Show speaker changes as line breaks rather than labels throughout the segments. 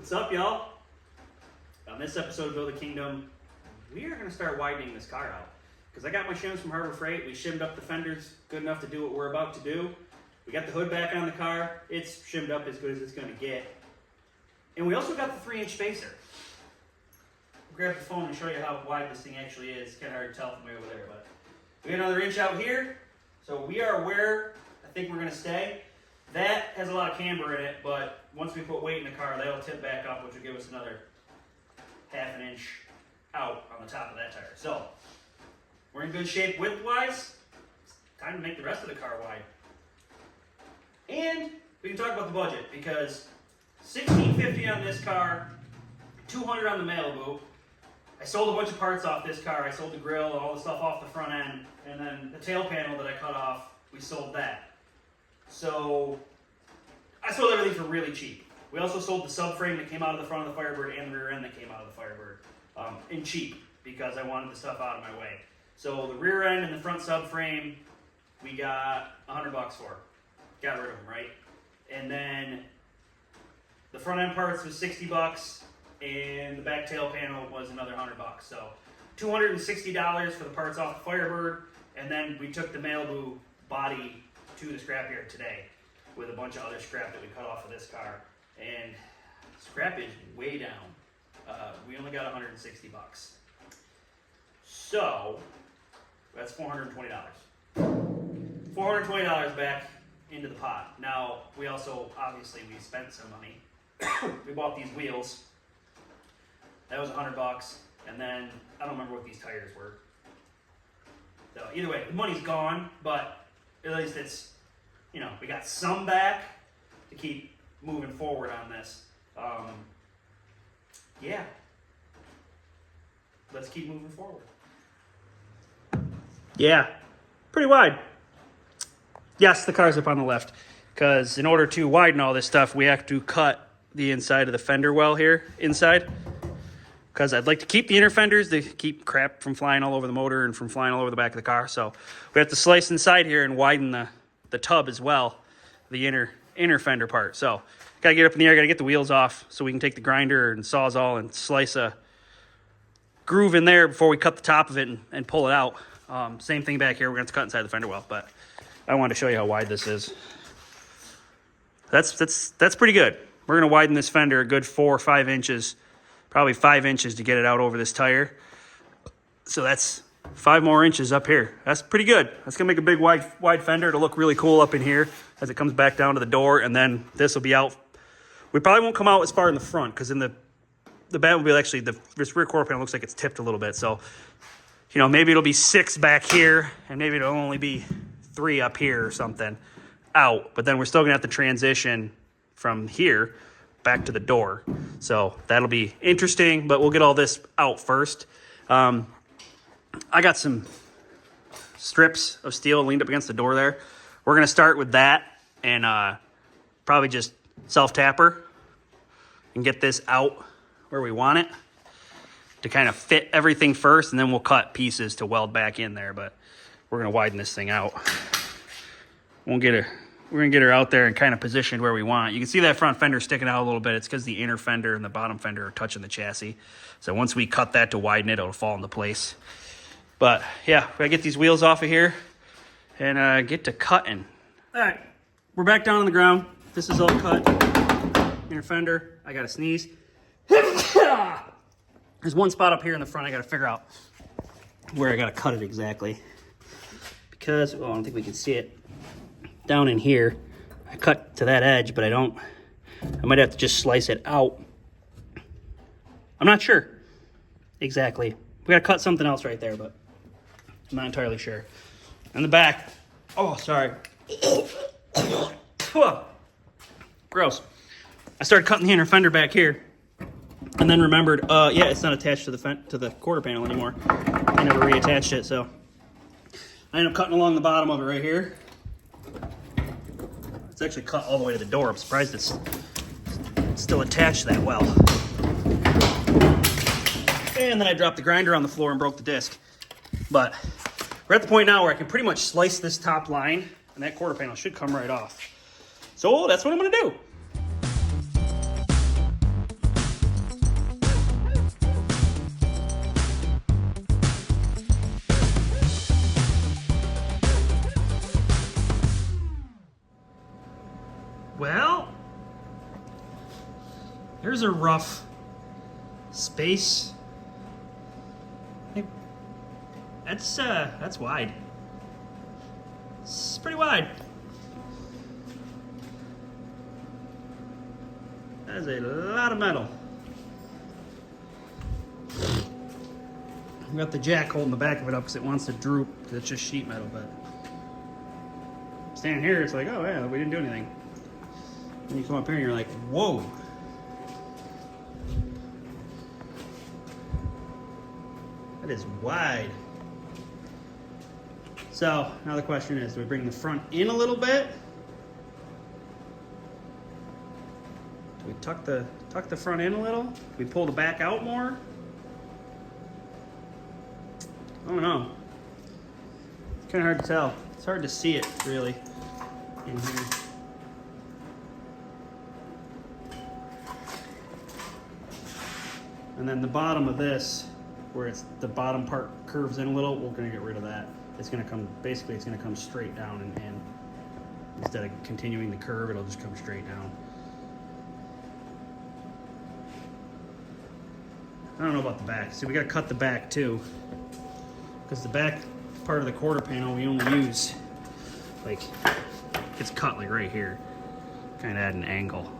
What's up, y'all? On this episode of Build a Kingdom, we are going to start widening this car out. Because I got my shims from Harbor Freight. We shimmed up the fenders good enough to do what we're about to do. We got the hood back on the car. It's shimmed up as good as it's going to get. And we also got the 3-inch spacer. I'll grab the phone and show you how wide this thing actually is. It's kind of hard to tell from way over there, but we got another inch out here. So we are where I think we're going to stay. That has a lot of camber in it, but once we put weight in the car, that'll tip back up, which will give us another half an inch out on the top of that tire. So we're in good shape width-wise. It's time to make the rest of the car wide. And we can talk about the budget, because $1,650 on this car, $200 on the Malibu. I sold a bunch of parts off this car. I sold the grill and all the stuff off the front end, and then the tail panel that I cut off, we sold that. So I sold everything for really cheap. We also sold the subframe that came out of the front of the Firebird and the rear end that came out of the Firebird in cheap, because I wanted the stuff out of my way. So the rear end and the front subframe, we got $100 for. Got rid of them, right? And then the front end parts was $60, and the back tail panel was another $100. So $260 for the parts off the Firebird, and then we took the Malibu body to the scrapyard today with a bunch of other scrap that we cut off of this car, and scrap is way down. We only got $160. So that's $420. $420 back into the pot. Now we also, obviously, we spent some money. We bought these wheels. That was $100, and then I don't remember what these tires were. So either way, the money's gone, but at least it's, you know, we got some back to keep moving forward on this. Yeah. Let's keep moving forward. Yeah, pretty wide. Yes, the car's up on the left, because in order to widen all this stuff, we have to cut the inside of the fender well here inside, because I'd like to keep the inner fenders to keep crap from flying all over the motor and from flying all over the back of the car. So we have to slice inside here and widen the tub as well, the inner fender part. So gotta get up in the air, gotta get the wheels off so we can take the grinder and sawzall and slice a groove in there before we cut the top of it and pull it out. Same thing back here. We're going to cut inside the fender well, but I wanted to show you how wide this is. That's pretty good. We're going to widen this fender a good 4 or 5 inches, probably 5 inches to get it out over this tire. So that's 5 more inches up here. That's pretty good. That's going to make a big wide fender. It'll look really cool up in here as it comes back down to the door, and then this will be out. We probably won't come out as far in the front, because in the Batmobile, actually, this rear quarter panel looks like it's tipped a little bit. So, you know, maybe it'll be 6 back here, and maybe it'll only be 3 up here or something out. But then we're still going to have to transition from here back to the door. So that'll be interesting, but we'll get all this out first. I got some strips of steel leaned up against the door there. We're going to start with that and probably just self-tapper and get this out where we want it to kind of fit everything first, and then we'll cut pieces to weld back in there. But we're going to widen this thing out. We're going to get her out there and kind of positioned where we want. You can see that front fender sticking out a little bit. It's because the inner fender and the bottom fender are touching the chassis. So once we cut that to widen it, it'll fall into place. But yeah, we got to get these wheels off of here and get to cutting. All right, we're back down on the ground. This is all cut. Inner fender. I got to sneeze. There's one spot up here in the front I got to figure out where I got to cut it exactly. Because, well, I don't think we can see it. Down in here, I cut to that edge, but I might have to just slice it out. I'm not sure exactly. We got to cut something else right there, but I'm not entirely sure. In the back, oh, sorry. Gross. I started cutting the inner fender back here, and then remembered, yeah, it's not attached to the quarter panel anymore. I never reattached it, so I ended up cutting along the bottom of it right here. It's actually cut all the way to the door. I'm surprised it's still attached that well. And then I dropped the grinder on the floor and broke the disc. But we're at the point now where I can pretty much slice this top line, and that quarter panel should come right off. So that's what I'm going to do. Here's a rough space. That's wide. It's pretty wide. That is a lot of metal. I've got the jack holding the back of it up because it wants to droop, because it's just sheet metal, but standing here, it's like, oh yeah, we didn't do anything. And you come up here and you're like, whoa. That is wide. So now the question is, do we bring the front in a little bit? Do we tuck the front in a little? Do we pull the back out more? I don't know. It's kind of hard to tell. It's hard to see it really in here. And then the bottom of this, where it's the bottom part curves in a little, we're gonna get rid of that. It's gonna come, basically it's gonna come straight down and instead of continuing the curve, it'll just come straight down. I don't know about the back. See, we gotta cut the back too, because the back part of the quarter panel we only use, like, it's cut like right here, kind of at an angle.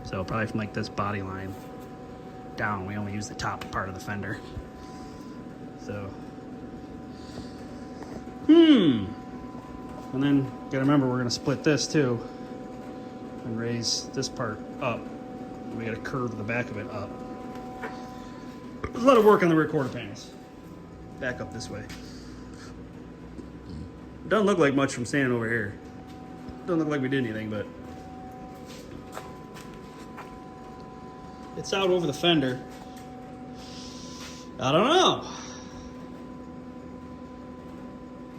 So probably from like this body line down, we only use the top part of the fender. So, and then gotta remember we're gonna split this too and raise this part up. We gotta curve the back of it up. There's a lot of work on the rear quarter panels. Back up this way. Doesn't look like much from standing over here. Doesn't look like we did anything, but it's out over the fender. I don't know.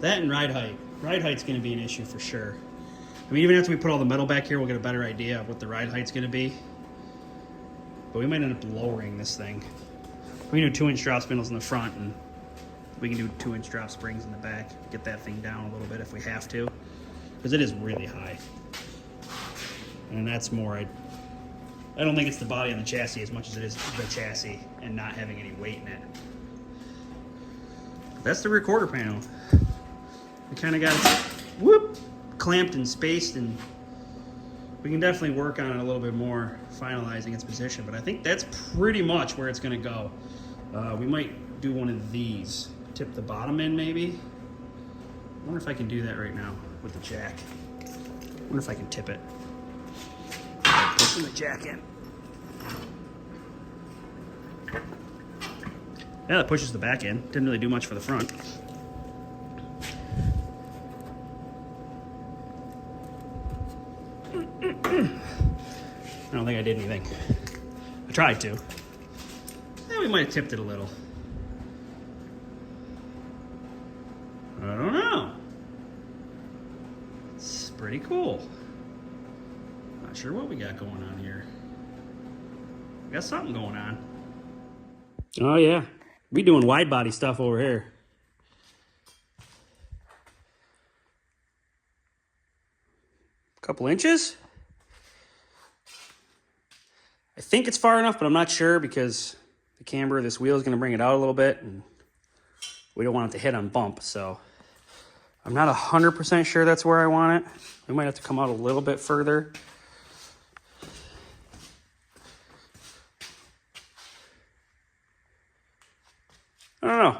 That and ride height. Ride height's gonna be an issue for sure. I mean, even after we put all the metal back here, we'll get a better idea of what the ride height's gonna be. But we might end up lowering this thing. We can do 2-inch drop spindles in the front, and we can do 2-inch drop springs in the back. Get that thing down a little bit if we have to, because it is really high. And that's more, I don't think it's the body on the chassis as much as it is the chassis and not having any weight in it. But that's the rear quarter panel. We kind of got it clamped and spaced, and we can definitely work on it a little bit more, finalizing its position. But I think that's pretty much where it's going to go. We might do one of these, tip the bottom in maybe. I wonder if I can do that right now with the jack. I wonder if I can tip it. Pushing the jack in. Yeah, that pushes the back in. Didn't really do much for the front. I don't think I did anything. I tried to. Yeah, we might have tipped it a little. I don't know. It's pretty cool. Not sure what we got going on here. We got something going on. Oh yeah, we doing wide body stuff over here. Couple inches. I think it's far enough, but I'm not sure because the camber of this wheel is going to bring it out a little bit, and we don't want it to hit on bump. So I'm not 100% sure that's where I want it. We might have to come out a little bit further. I don't know.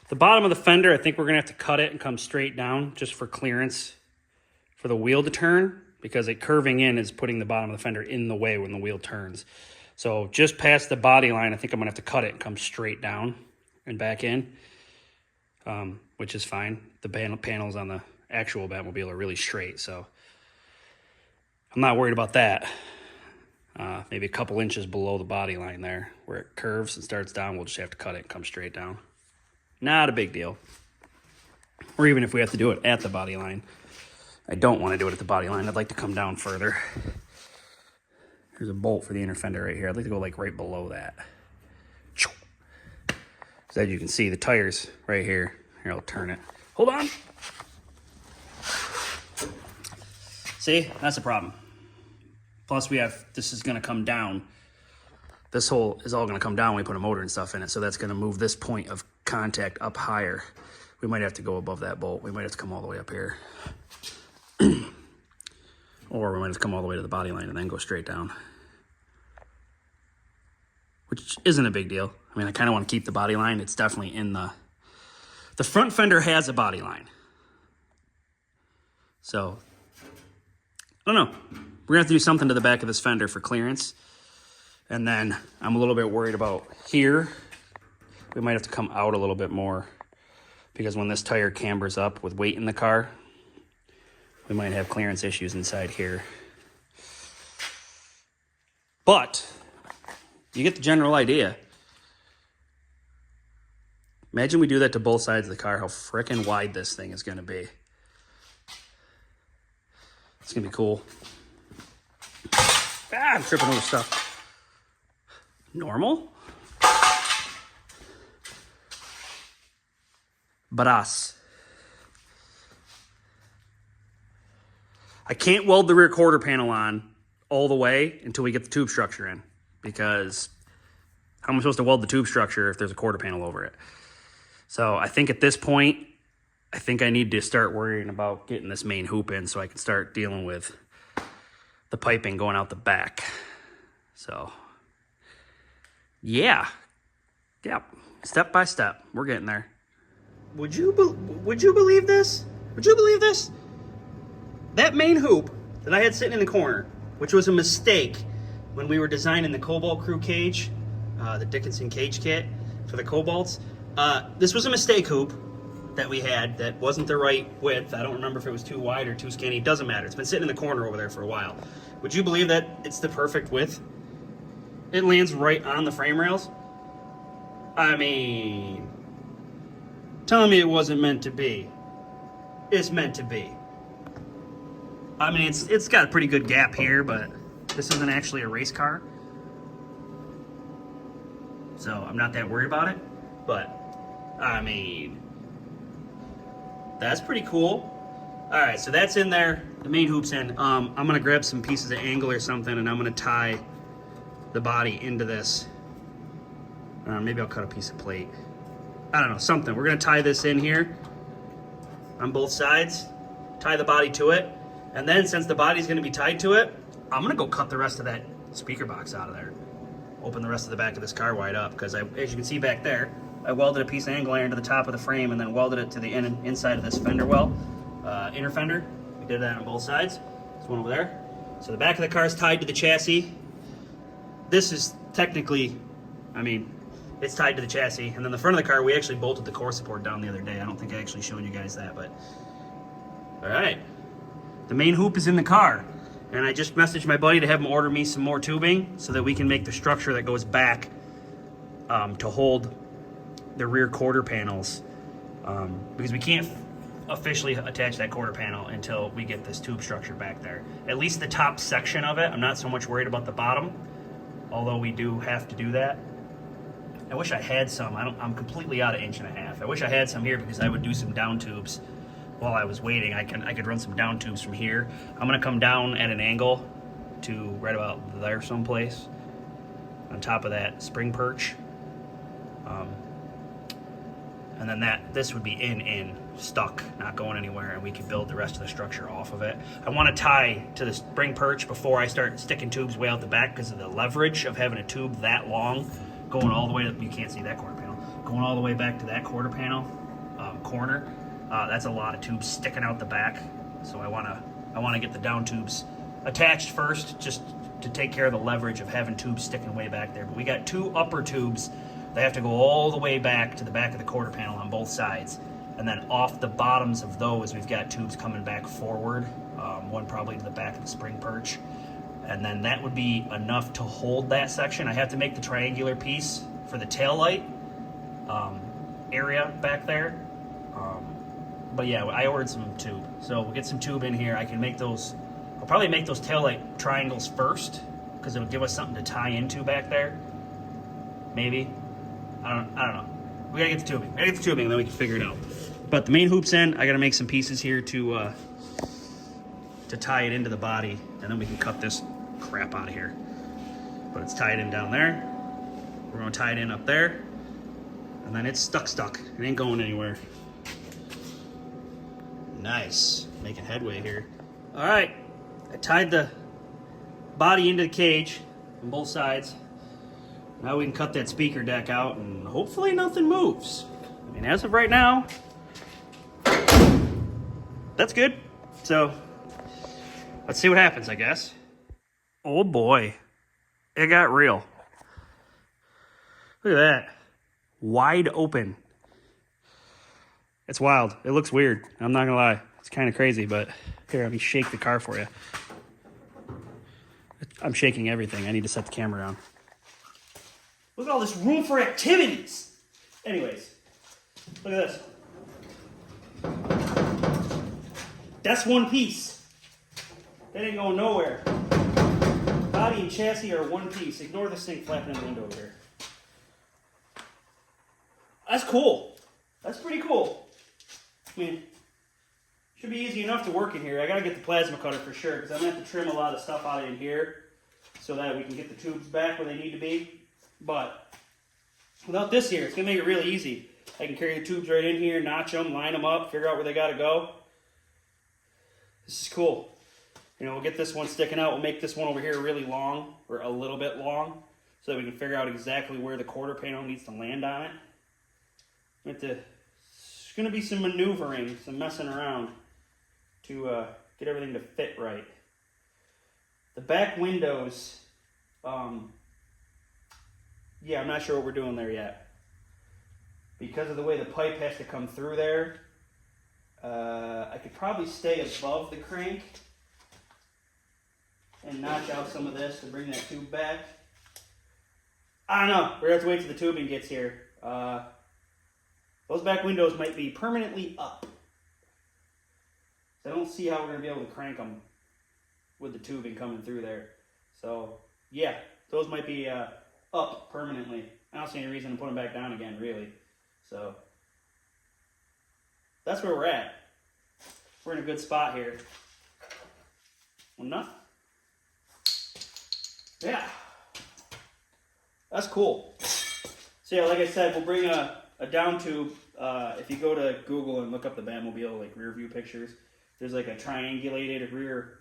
The bottom of the fender, I think we're going to have to cut it and come straight down just for clearance for the wheel to turn, because it curving in is putting the bottom of the fender in the way when the wheel turns. So just past the body line, I think I'm going to have to cut it and come straight down and back in, which is fine. The panels on the actual Batmobile are really straight, so I'm not worried about that. Maybe a couple inches below the body line there, where it curves and starts down, we'll just have to cut it and come straight down. Not a big deal. Or even if we have to do it at the body line. I don't want to do it at the body line. I'd like to come down further. There's a bolt for the inner fender right here. I'd like to go like right below that. So as you can see, the tire's right here. Here, I'll turn it. Hold on. See, that's the problem. Plus this is gonna come down. This hole is all gonna come down when we put a motor and stuff in it. So that's gonna move this point of contact up higher. We might have to go above that bolt. We might have to come all the way up here. Or we might have to come all the way to the body line and then go straight down. Which isn't a big deal. I mean, I kind of want to keep the body line. It's definitely in the front fender has a body line. So, I don't know. We're gonna have to do something to the back of this fender for clearance. And then I'm a little bit worried about here. We might have to come out a little bit more because when this tire cambers up with weight in the car, we might have clearance issues inside here. But you get the general idea. Imagine we do that to both sides of the car, how frickin' wide this thing is gonna be. It's gonna be cool. Ah, I'm tripping over stuff. Normal? Badass. I can't weld the rear quarter panel on all the way until we get the tube structure in, because how am I supposed to weld the tube structure if there's a quarter panel over it? So I think at this point, I think I need to start worrying about getting this main hoop in so I can start dealing with the piping going out the back. So yeah, step by step, we're getting there. Would you believe this? Would you believe this? That main hoop that I had sitting in the corner, which was a mistake when we were designing the Cobalt Crew cage, the Dickinson cage kit for the Cobalts. This was a mistake hoop that we had that wasn't the right width. I don't remember if it was too wide or too skinny. It doesn't matter. It's been sitting in the corner over there for a while. Would you believe that it's the perfect width? It lands right on the frame rails. I mean, tell me it wasn't meant to be. It's meant to be. I mean, it's got a pretty good gap here, but this isn't actually a race car. So I'm not that worried about it. But, I mean, that's pretty cool. All right, so that's in there. The main hoop's in. I'm going to grab some pieces of angle or something, and I'm going to tie the body into this. Maybe I'll cut a piece of plate. I don't know, something. We're going to tie this in here on both sides, tie the body to it. And then since the body's gonna be tied to it, I'm gonna go cut the rest of that speaker box out of there. Open the rest of the back of this car wide up, because as you can see back there, I welded a piece of angle iron to the top of the frame and then welded it to the inside of this fender well, inner fender. We did that on both sides. There's one over there. So the back of the car is tied to the chassis. This is technically, I mean, it's tied to the chassis. And then the front of the car, we actually bolted the core support down the other day. I don't think I actually showed you guys that, but all right. The main hoop is in the car, and I just messaged my buddy to have him order me some more tubing so that we can make the structure that goes back to hold the rear quarter panels, because we can't officially attach that quarter panel until we get this tube structure back there. At least the top section of it. I'm not so much worried about the bottom, although we do have to do that. I wish I had some. I'm completely out of 1.5 inches. I wish I had some here because I would do some down tubes. While I was waiting, I could run some down tubes from here. I'm gonna come down at an angle to right about there someplace on top of that spring perch. And then this would be in, stuck, not going anywhere, and we could build the rest of the structure off of it. I wanna tie to the spring perch before I start sticking tubes way out the back because of the leverage of having a tube that long going all the way to, you can't see that quarter panel, going all the way back to that quarter panel corner. That's a lot of tubes sticking out the back, so I wanna get the down tubes attached first, just to take care of the leverage of having tubes sticking way back there. But we got 2 upper tubes. They have to go all the way back to the back of the quarter panel on both sides, and then off the bottoms of those, we've got tubes coming back forward. One probably to the back of the spring perch, and then that would be enough to hold that section. I have to make the triangular piece for the tail light area back there. But yeah, I ordered some tube. So we'll get some tube in here. I can make those, I'll probably make those taillight triangles first because it'll give us something to tie into back there. Maybe. I don't know. We gotta get the tubing. And then we can figure it out. But the main hoop's in. I gotta make some pieces here to tie it into the body, and then we can cut this crap out of here. But it's tied in down there. We're gonna tie it in up there. And then it's stuck. It ain't going anywhere. Nice, making headway here. All right, I tied the body into the cage on both sides. Now we can cut that speaker deck out and hopefully nothing moves. I mean, as of right now, that's good. So let's see what happens, I guess. Oh boy, it got real. Look at that, wide open. It's wild. It looks weird. I'm not gonna lie. It's kind of crazy, but here, let me shake the car for you. I'm shaking everything. I need to set the camera down. Look at all this room for activities. Anyways, look at this. That's one piece. That ain't going nowhere. Body and chassis are one piece. Ignore this thing flapping in the window over here. That's cool. That's pretty cool. I mean, should be easy enough to work in here. I gotta get the plasma cutter for sure, because I'm gonna have to trim a lot of stuff out in here so that we can get the tubes back where they need to be. But without this here, it's gonna make it really easy. I can carry the tubes right in here, notch them, line them up, figure out where they gotta go. This is cool. You know, we'll get this one sticking out. We'll make this one over here really long, or a little bit long, so that we can figure out exactly where the quarter panel needs to land on it. It's going to be some maneuvering, some messing around to get everything to fit right. The back windows, yeah, I'm not sure what we're doing there yet. Because of the way the pipe has to come through there, I could probably stay above the crank and notch out some of this to bring that tube back. I don't know. We're going to have to wait till the tubing gets here. Those back windows might be permanently up. So I don't see how we're going to be able to crank them with the tubing coming through there. So, yeah, those might be up permanently. I don't see any reason to put them back down again, really. So, that's where we're at. We're in a good spot here. Well, enough. Yeah. That's cool. So, yeah, like I said, we'll bring a down tube. If you go to Google and look up the Batmobile like rear view pictures, there's like a triangulated rear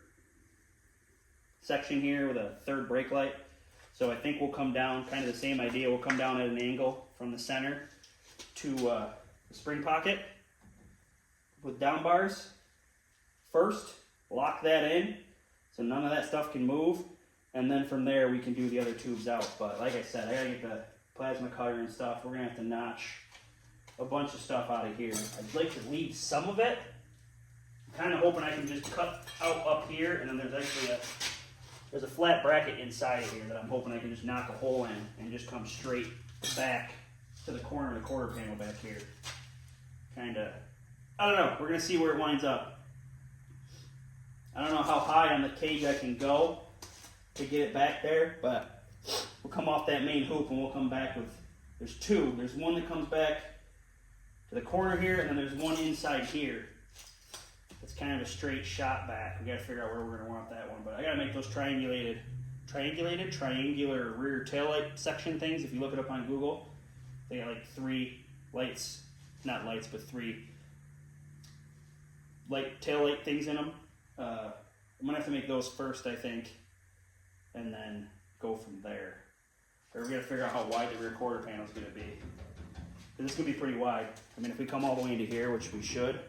section here with a third brake light. So I think we'll come down, kind of the same idea. We'll come down at an angle from the center to the spring pocket with down bars. First, lock that in so none of that stuff can move. And then from there we can do the other tubes out. But like I said, I gotta get the plasma cutter and stuff. We're gonna have to notch a bunch of stuff out of here. I'd like to leave some of it. I'm kind of hoping I can just cut out up here, and then there's actually there's a flat bracket inside of here that I'm hoping I can just knock a hole in and just come straight back to the corner of the quarter panel back here. Kinda, I don't know, we're gonna see where it winds up. I don't know how high on the cage I can go to get it back there, but we'll come off that main hoop and we'll come back with, there's two. There's one that comes back to the corner here, and then there's one inside here. It's kind of a straight shot back. We gotta figure out where we're gonna want that one, but I gotta make those triangular rear taillight section things. If you look it up on Google, they got like 3 lights, not lights, but 3 light taillight things in them. I'm gonna have to make those first, I think, and then go from there. Or we gotta figure out how wide the rear quarter panel is gonna be. This is gonna be pretty wide. I mean, if we come all the way into here, which we should,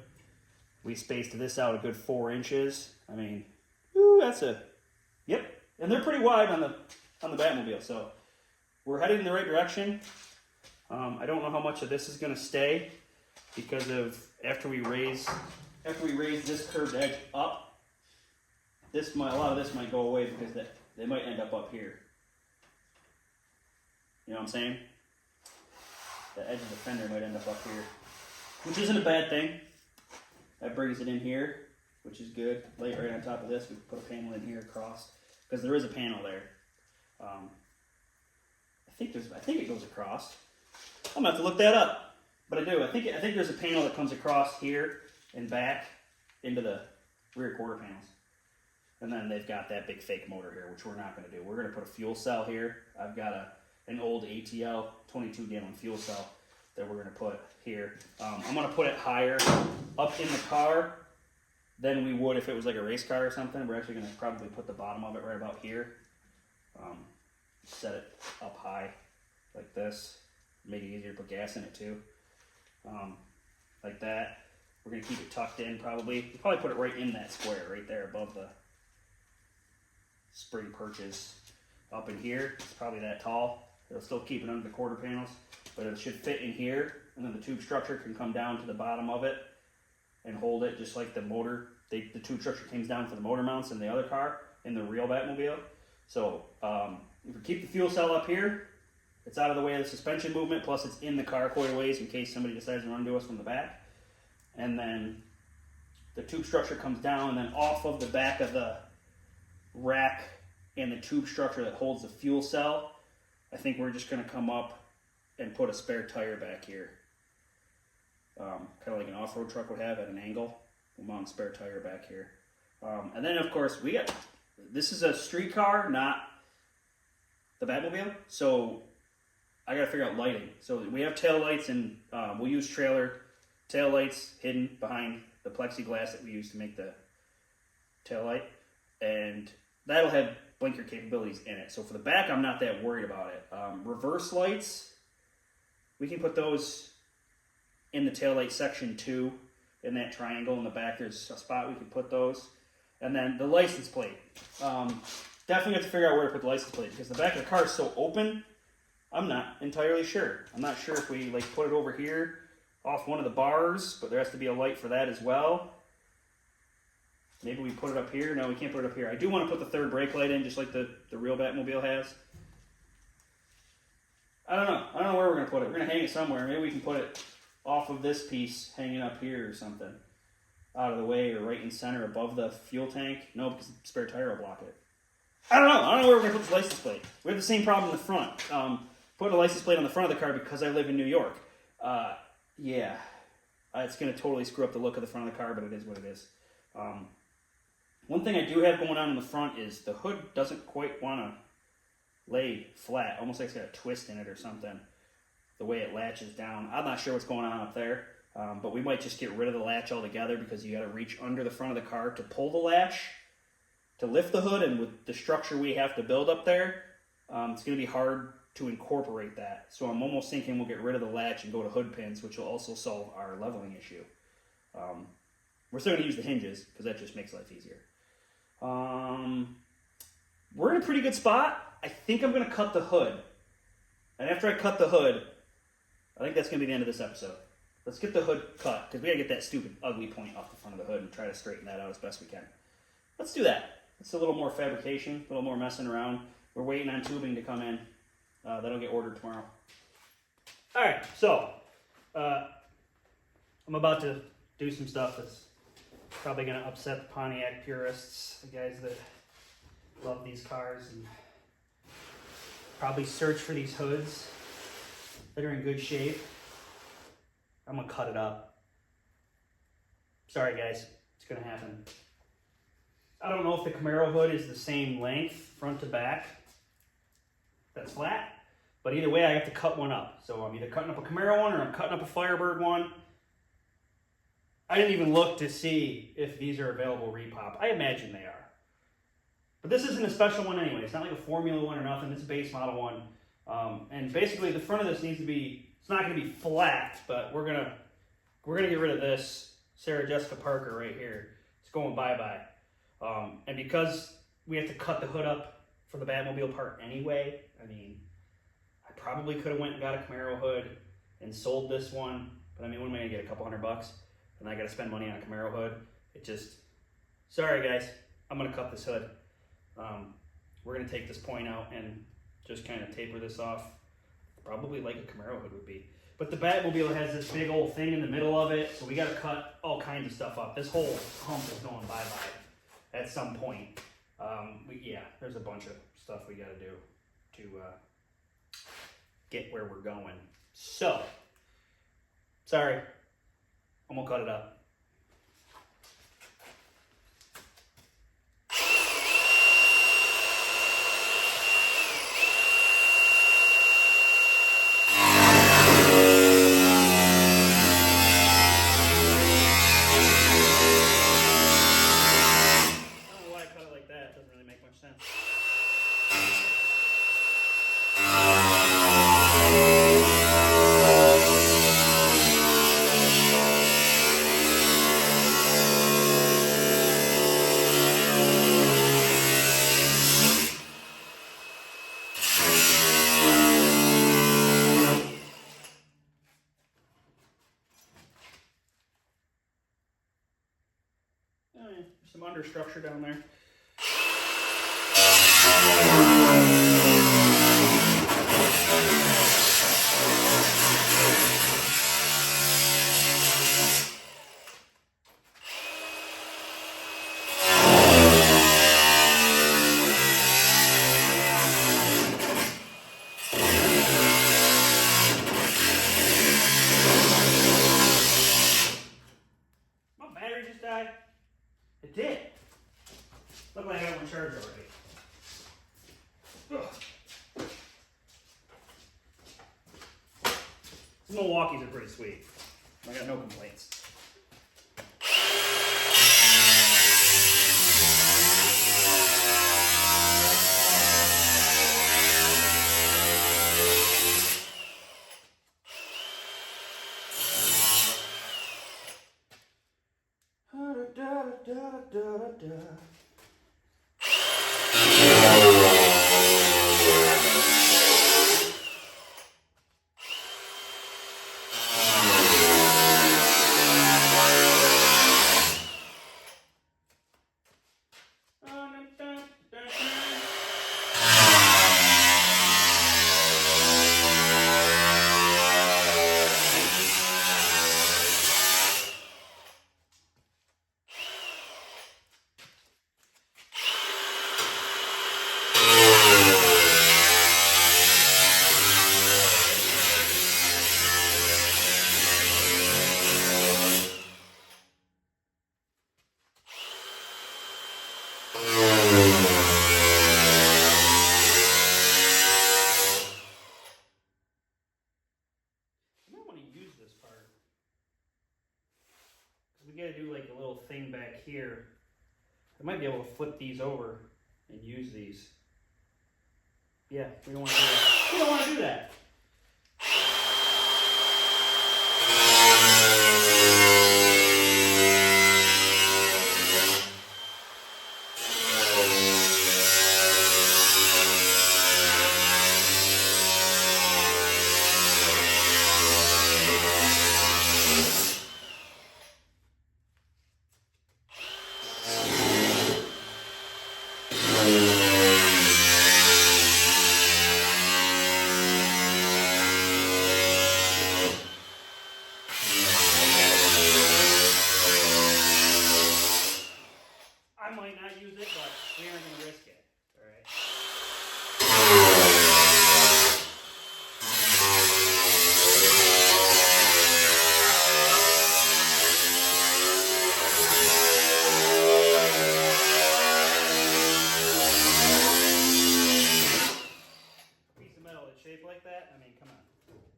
we spaced this out a good 4 inches. I mean, ooh, that's yep. And they're pretty wide on the Batmobile, so we're heading in the right direction. I don't know how much of this is gonna stay because of after we raise this curved edge up, a lot of this might go away because they might end up here. You know what I'm saying? The edge of the fender might end up here, which isn't a bad thing. That brings it in here, which is good. Lay it right on top of this. We can put a panel in here across, because there is a panel there. I think it goes across. I'm gonna have to look that up, but I do. I think there's a panel that comes across here and back into the rear quarter panels. And then they've got that big fake motor here, which we're not going to do. We're going to put a fuel cell here. I've got an old ATL 22-gallon fuel cell that we're going to put here. I'm going to put it higher up in the car than we would if it was like a race car or something. We're actually going to probably put the bottom of it right about here. Set it up high like this. Make it easier to put gas in it too. Like that. We're going to keep it tucked in probably. We'll probably put it right in that square right there above the spring perches. Up in here, it's probably that tall. It'll still keep it under the quarter panels, but it should fit in here, and then the tube structure can come down to the bottom of it and hold it just like the motor. The tube structure comes down for the motor mounts in the other car, in the real Batmobile. So if we keep the fuel cell up here, it's out of the way of the suspension movement, plus it's in the car quite a ways in case somebody decides to run into us from the back. And then the tube structure comes down, and then off of the back of the rack and the tube structure that holds the fuel cell, I think we're just going to come up and put a spare tire back here. Kind of like an off-road truck would have at an angle. We'll mount a spare tire back here. And then, of course, this is a street car, not the Batmobile, so I got to figure out lighting. So we have tail lights, and we'll use trailer tail lights hidden behind the plexiglass that we use to make the tail light, and that'll have blinker capabilities in it. So for the back, I'm not that worried about it. Reverse lights, we can put those in the tail light section too. In that triangle in the back, there's a spot we can put those. And then the license plate. Definitely have to figure out where to put the license plate because the back of the car is so open. I'm not entirely sure. I'm not sure if we like put it over here off one of the bars, but there has to be a light for that as well. Maybe we put it up here. No, we can't put it up here. I do want to put the third brake light in, just like the real Batmobile has. I don't know. I don't know where we're going to put it. We're going to hang it somewhere. Maybe we can put it off of this piece, hanging up here or something. Out of the way or right in center above the fuel tank. No, because the spare tire will block it. I don't know. I don't know where we're going to put the license plate. We have the same problem in the front. Putting a license plate on the front of the car because I live in New York. Yeah. It's going to totally screw up the look of the front of the car, but it is what it is. One thing I do have going on in the front is the hood doesn't quite want to lay flat. Almost like it's got a twist in it or something. The way it latches down. I'm not sure what's going on up there. But we might just get rid of the latch altogether because you got to reach under the front of the car to pull the latch to lift the hood, and with the structure we have to build up there, it's going to be hard to incorporate that. So I'm almost thinking we'll get rid of the latch and go to hood pins, which will also solve our leveling issue. We're still going to use the hinges because that just makes life easier. We're in a pretty good spot. I think I'm going to cut the hood. And after I cut the hood, I think that's going to be the end of this episode. Let's get the hood cut, because we got to get that stupid ugly point off the front of the hood and try to straighten that out as best we can. Let's do that. It's a little more fabrication, a little more messing around. We're waiting on tubing to come in. That'll get ordered tomorrow. All right, so I'm about to do some stuff that's probably going to upset the Pontiac purists, the guys that love these cars, and probably search for these hoods that are in good shape. I'm going to cut it up. Sorry, guys. It's going to happen. I don't know if the Camaro hood is the same length, front to back. That's flat. But either way, I have to cut one up. So I'm either cutting up a Camaro one or I'm cutting up a Firebird one. I didn't even look to see if these are available repop. I imagine they are. But this isn't a special one anyway. It's not like a Formula one or nothing. It's a base model one. And basically, the front of this needs to be, it's not going to be flat, but we're gonna get rid of this Sarah Jessica Parker right here. It's going bye-bye. And because we have to cut the hood up for the Batmobile part anyway, I mean, I probably could have went and got a Camaro hood and sold this one, but I mean, what am I going to get, a couple $100? And I got to spend money on a Camaro hood. It just, sorry guys, I'm going to cut this hood. We're going to take this point out and just kind of taper this off, probably like a Camaro hood would be. But the Batmobile has this big old thing in the middle of it, so we got to cut all kinds of stuff up. This whole hump is going bye-bye at some point. Yeah, there's a bunch of stuff we got to do to get where we're going. So, sorry, I'm going to cut it up. some understructure down there. It did. Looked like I got one charged already. Ugh. These Milwaukees are pretty sweet. I got no complaints. We gotta do like a little thing back here. I might be able to flip these over and use these. Yeah, we don't want to do that. We don't want to do that.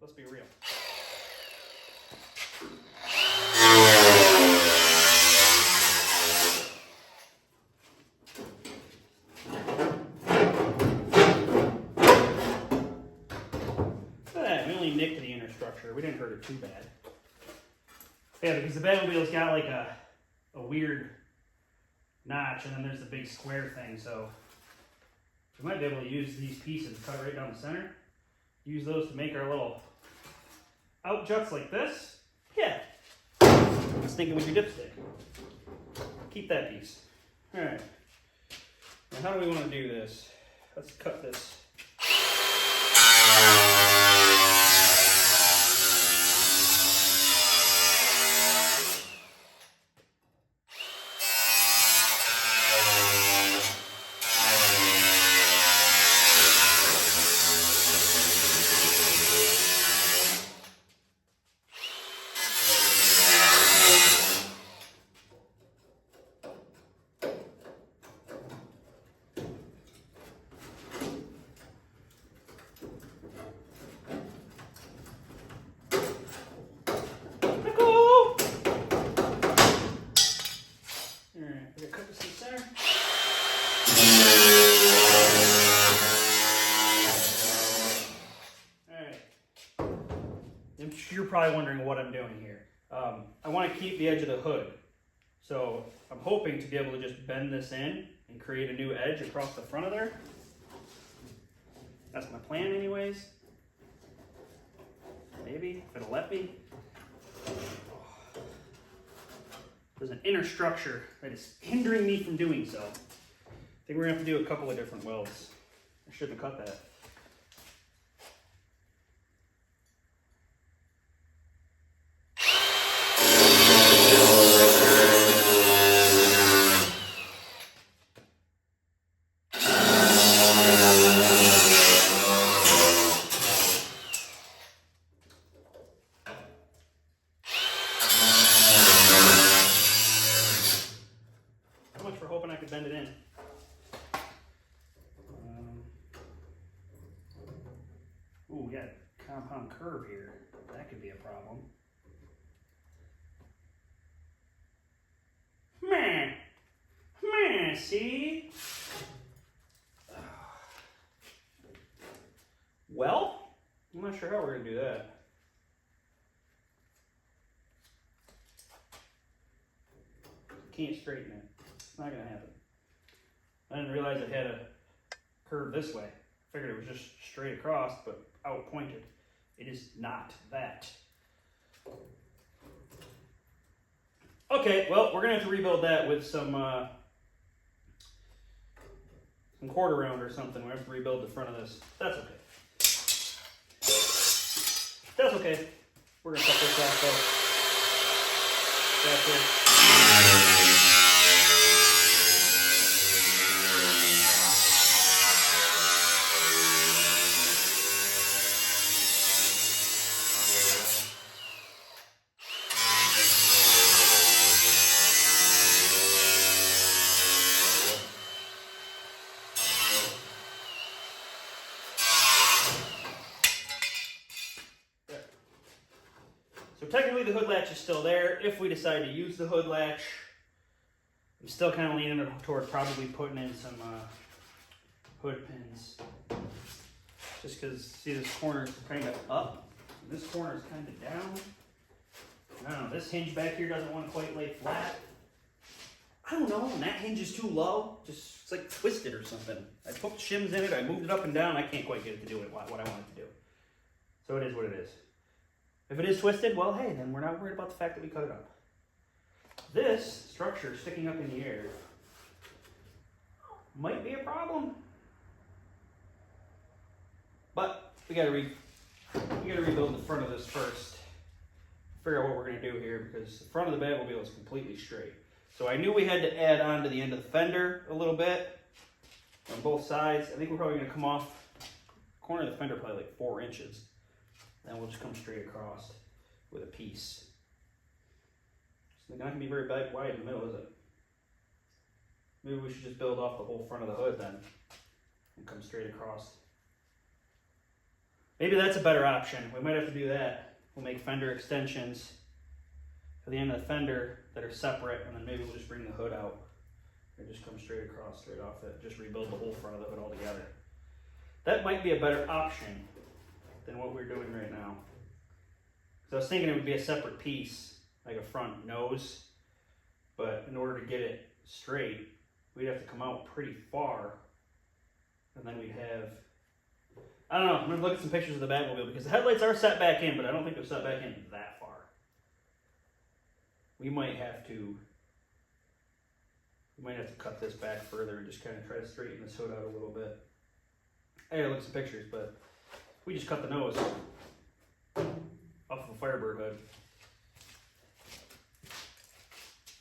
Let's be real. Look at that. We only nicked the inner structure. We didn't hurt it too bad. Yeah, because the Batmobile's got like a weird notch, and then there's the big square thing, so we might be able to use these pieces, cut it right down the center, use those to make our little out juts like this. Yeah. I was thinking with your dipstick. Keep that piece. Alright. Now how do we want to do this? Let's cut this. You're probably wondering what I'm doing here. I want to keep the edge of the hood. So I'm hoping to be able to just bend this in and create a new edge across the front of there. That's my plan anyways. Maybe, if it'll let me. There's an inner structure that is hindering me from doing so. I think we're gonna have to do a couple of different welds. I shouldn't have cut that. So much for hoping I could bend it in. Ooh, we got a compound curve here. That could be a problem. See? Well, I'm not sure how we're gonna do that. Can't straighten it. It's not gonna happen. I didn't realize it had a curve this way. I figured it was just straight across, but out pointed. It is not that. Okay, well, we're gonna have to rebuild that with some quarter round or something. We have to rebuild the front of this. That's okay. That's okay. We're gonna cut this off though. That's it. So technically the hood latch is still there. If we decide to use the hood latch, I'm still kind of leaning toward probably putting in some hood pins. Just because, see, this corner is kind of up, and this corner is kind of down. I don't know, this hinge back here doesn't want to quite lay flat. I don't know, and that hinge is too low. Just, it's like twisted or something. I put shims in it, I moved it up and down, I can't quite get it to do what I want it to do. So it is what it is. If it is twisted, well, hey, then we're not worried about the fact that we cut it up. This structure sticking up in the air might be a problem. But we gotta rebuild the front of this first. Figure out what we're gonna do here, because the front of the Batmobile is completely straight. So I knew we had to add on to the end of the fender a little bit on both sides. I think we're probably gonna come off the corner of the fender probably like 4 inches. Then we'll just come straight across with a piece. It's not gonna be very wide in the middle, is it? Maybe we should just build off the whole front of the hood then and come straight across. Maybe that's a better option. We might have to do that. We'll make fender extensions for the end of the fender that are separate, and then maybe we'll just bring the hood out and just come straight across, straight off it. Just rebuild the whole front of the hood altogether. That might be a better option than what we're doing right now. So I was thinking it would be a separate piece, like a front nose, but in order to get it straight, we'd have to come out pretty far, and then we'd have, I don't know, I'm gonna look at some pictures of the Batmobile, because the headlights are set back in, but I don't think they're set back in that far. We might have to cut this back further and just kind of try to straighten this hood out a little bit. I gotta look at some pictures, but we just cut the nose off of a Firebird hood.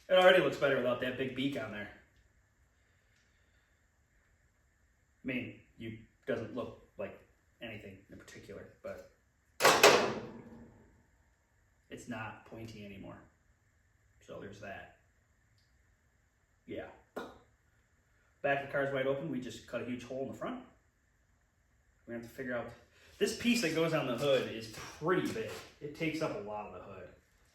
It already looks better without that big beak on there. I mean, it doesn't look like anything in particular, but it's not pointy anymore. So there's that. Yeah. Back of the car's wide open, we just cut a huge hole in the front. We have to figure out, this piece that goes on the hood is pretty big. It takes up a lot of the hood.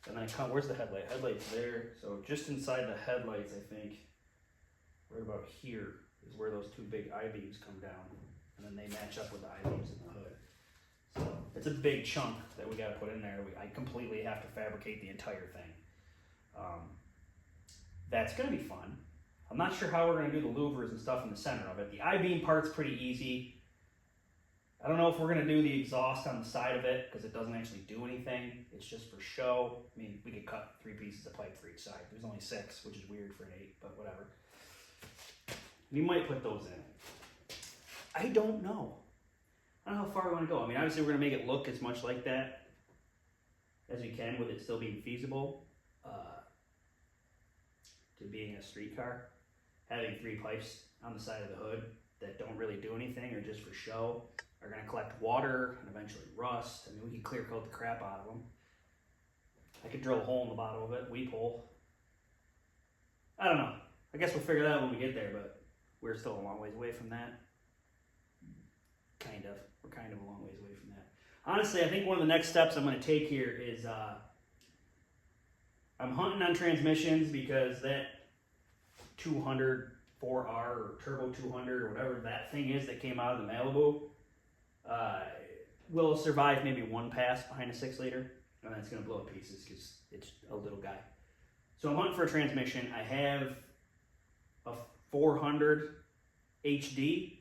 And then where's the headlight? Headlight's there. So just inside the headlights, I think, right about here is where those 2 big I-beams come down. And then they match up with the I-beams in the hood. So it's a big chunk that we got to put in there. I completely have to fabricate the entire thing. That's going to be fun. I'm not sure how we're going to do the louvers and stuff in the center of it. The I-beam part's pretty easy. I don't know if we're going to do the exhaust on the side of it because it doesn't actually do anything. It's just for show. I mean, we could cut 3 pieces of pipe for each side. There's only 6, which is weird for an 8, but whatever. We might put those in. I don't know. I don't know how far we want to go. I mean, obviously we're going to make it look as much like that as we can with it still being feasible to being a street car. Having 3 pipes on the side of the hood that don't really do anything or just for show are going to collect water and eventually rust. I mean, we can clear coat the crap out of them. I could drill a hole in the bottom of it, weep hole. I don't know. I guess we'll figure that out when we get there, but we're still a long ways away from that. Kind of. We're kind of a long ways away from that. Honestly, I think one of the next steps I'm going to take here is I'm hunting on transmissions because that 200 4R or Turbo 200 or whatever that thing is that came out of the Malibu will survive maybe 1 pass behind a 6-liter, and then it's going to blow to pieces because it's a little guy. So I'm hunting for a transmission. I have a 400 HD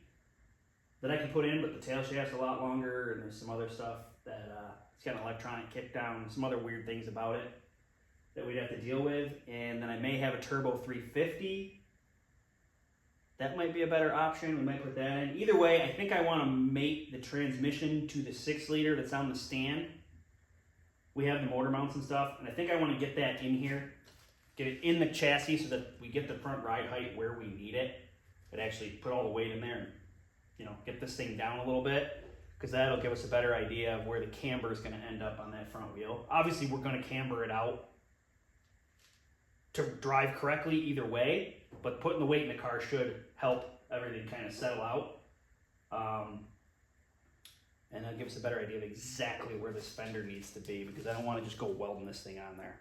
that I can put in, but the tail shaft's a lot longer, and there's some other stuff that it's got an electronic kick down, some other weird things about it that we'd have to deal with. And then I may have a Turbo 350. That might be a better option. We might put that in. Either way, I think I want to mate the transmission to the 6-liter that's on the stand. We have the motor mounts and stuff, and I think I want to get that in here, get it in the chassis so that we get the front ride height where we need it, but actually put all the weight in there and, you know, get this thing down a little bit, because that'll give us a better idea of where the camber is going to end up on that front wheel. Obviously, we're going to camber it out to drive correctly either way, but putting the weight in the car should help everything kind of settle out. And that'll give us a better idea of exactly where this fender needs to be, because I don't want to just go welding this thing on there.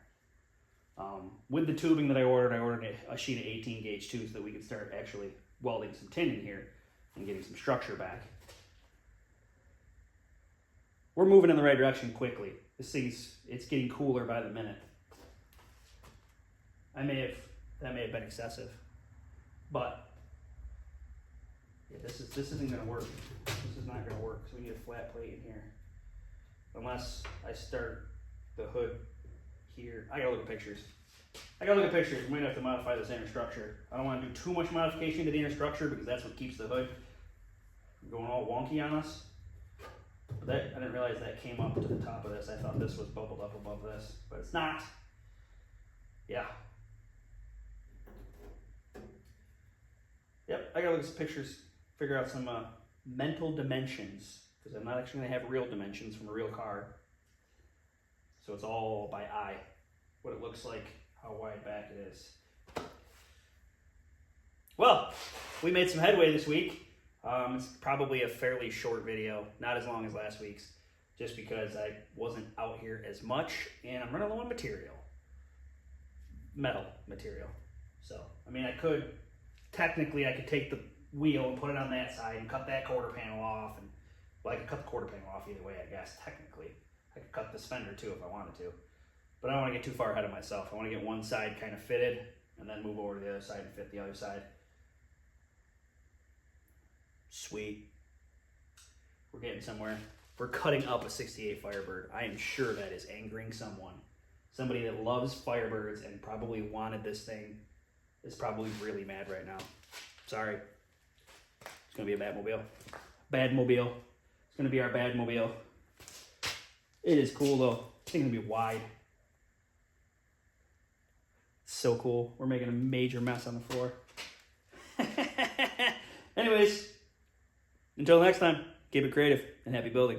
With the tubing that I ordered a sheet of 18 gauge too, so that we can start actually welding some tin in here and getting some structure back. We're moving in the right direction quickly. This thing's, it's getting cooler by the minute. That may have been excessive, but yeah, this isn't going to work. This is not going to work, so we need a flat plate in here. Unless I start the hood here. I gotta look at pictures. We might have to modify this inner structure. I don't want to do too much modification to the inner structure because that's what keeps the hood from going all wonky on us. But that, I didn't realize that came up to the top of this. I thought this was bubbled up above this, but it's not. Yeah. Yep, I gotta look at some pictures, figure out some mental dimensions, because I'm not actually gonna have real dimensions from a real car. So it's all by eye, what it looks like, how wide back it is. Well, we made some headway this week. It's probably a fairly short video, not as long as last week's, just because I wasn't out here as much, and I'm running low on metal material. So, I mean, technically I could take the wheel and put it on that side and cut that quarter panel off, and well, I could cut the quarter panel off either way, I guess, technically. I could cut this fender too if I wanted to, but I don't want to get too far ahead of myself. I want to get one side kind of fitted and then move over to the other side and fit the other side. Sweet. We're getting somewhere. We're cutting up a 68 Firebird. I am sure that is angering someone. Somebody that loves Firebirds and probably wanted this thing is probably really mad right now. Sorry. It's going to be a Batmobile. Badmobile. It's going to be our Badmobile. It is cool though. It's going to be wide. So cool. We're making a major mess on the floor. Anyways, until next time, keep it creative and happy building.